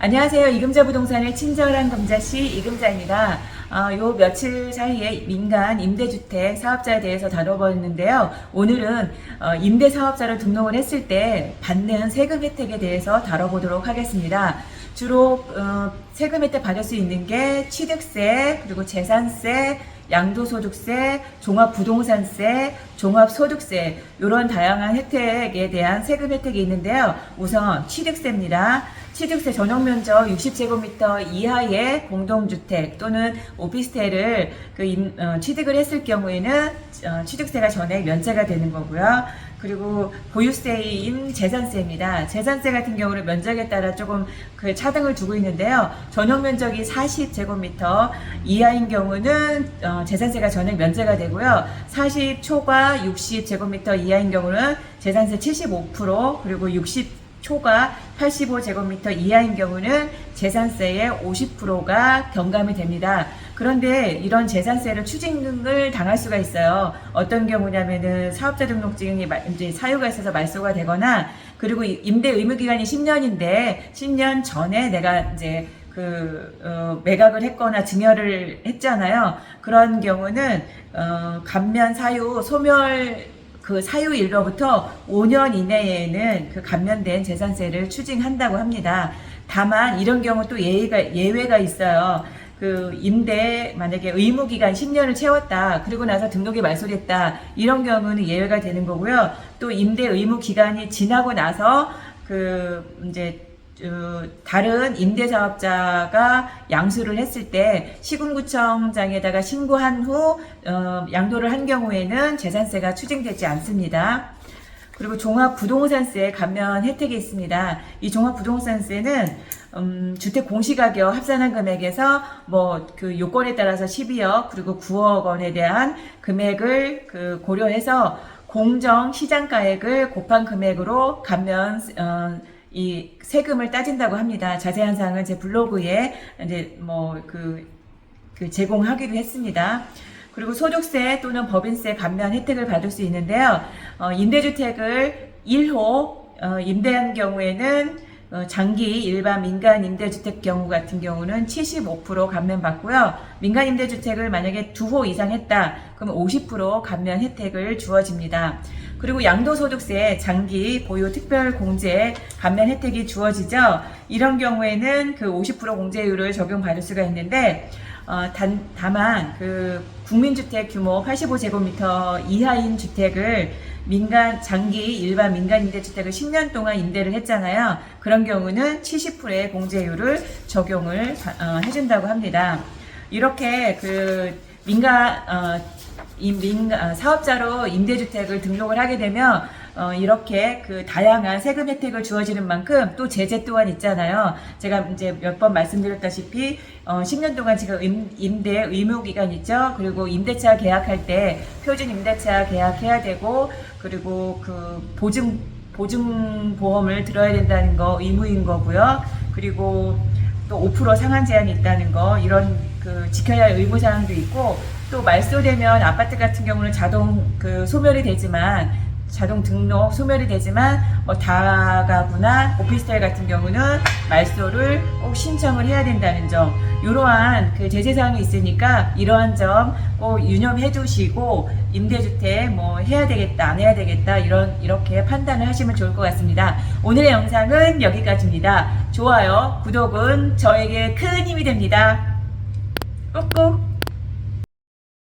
안녕하세요. 이금자 부동산의 친절한 금자씨 이금자입니다. 요 며칠 사이에 민간 임대주택 사업자에 대해서 다뤄봤는데요. 오늘은 임대사업자로 등록을 했을 때 받는 세금 혜택에 대해서 다뤄보도록 하겠습니다. 주로 세금 혜택 받을 수 있는 게 취득세, 그리고 재산세, 양도소득세, 종합부동산세, 종합소득세 이런 다양한 혜택에 대한 세금 혜택이 있는데요. 우선 취득세입니다. 취득세 전용면적 60제곱미터 이하의 공동주택 또는 오피스텔을 취득을 했을 경우에는 취득세가 전액 면제가 되는 거고요. 그리고 보유세인 재산세입니다. 재산세 같은 경우는 면적에 따라 조금 차등을 두고 있는데요. 전용 면적이 40제곱미터 이하인 경우는 재산세가 전액 면제가 되고요. 40초과 60제곱미터 이하인 경우는 재산세 75%, 그리고 60초과 85제곱미터 이하인 경우는 재산세의 50%가 경감이 됩니다. 그런데 이런 재산세를 추징을 당할 수가 있어요. 어떤 경우냐면은 사업자 등록증이 이제 사유가 있어서 말소가 되거나, 그리고 임대 의무 기간이 10년인데 10년 전에 내가 이제 매각을 했거나 증여를 했잖아요. 그런 경우는 감면 사유 소멸 사유일로부터 5년 이내에는 감면된 재산세를 추징한다고 합니다. 다만 이런 경우 또 예외가 있어요. 임대 만약에 의무기간 10년을 채웠다, 그리고 나서 등록이 말소됐다, 이런 경우는 예외가 되는 거고요. 또 임대 의무기간이 지나고 나서 이제 다른 임대사업자가 양수를 했을 때 시군구청장에다가 신고한 후 양도를 한 경우에는 재산세가 추징되지 않습니다. 그리고 종합부동산세 감면 혜택이 있습니다. 이 종합부동산세는 주택 공시가격 합산한 금액에서 요건에 따라서 12억 그리고 9억 원에 대한 금액을 고려해서 공정 시장가액을 곱한 금액으로 감면 이 세금을 따진다고 합니다. 자세한 사항은 제 블로그에 이제 제공하기도 했습니다. 그리고 소득세 또는 법인세 감면 혜택을 받을 수 있는데요. 임대주택을 1호 임대한 경우에는 장기 일반 민간 임대주택 경우 같은 경우는 75% 감면 받고요. 민간 임대주택을 만약에 2호 이상 했다, 그러면 50% 감면 혜택을 주어집니다. 그리고 양도소득세 장기 보유 특별공제 감면 혜택이 주어지죠. 이런 경우에는 50% 공제율을 적용받을 수가 있는데, 다만 국민주택 규모 85제곱미터 이하인 주택을 장기 일반 민간 임대주택을 10년 동안 임대를 했잖아요. 그런 경우는 70%의 공제율을 적용을 해준다고 합니다. 이렇게 사업자로 임대주택을 등록을 하게 되면 이렇게 다양한 세금 혜택을 주어지는 만큼 또 제재 또한 있잖아요. 제가 이제 몇 번 말씀드렸다시피 10년 동안 지금 임대 의무 기간 있죠. 그리고 임대차 계약할 때 표준 임대차 계약해야 되고, 그리고 보증 보험을 들어야 된다는 거 의무인 거고요. 그리고 또 5% 상한 제한이 있다는 거, 이런 지켜야 할 의무 사항도 있고, 또 말소되면 아파트 같은 경우는 자동 소멸이 되지만, 자동 등록 소멸이 되지만 다가구나 오피스텔 같은 경우는 말소를 꼭 신청을 해야 된다는 점, 이러한 제재사항이 있으니까 이러한 점 꼭 유념해 두시고 임대주택 해야 되겠다 안 해야 되겠다 이렇게 판단을 하시면 좋을 것 같습니다. 오늘의 영상은 여기까지입니다. 좋아요, 구독은 저에게 큰 힘이 됩니다. 꾹꾹.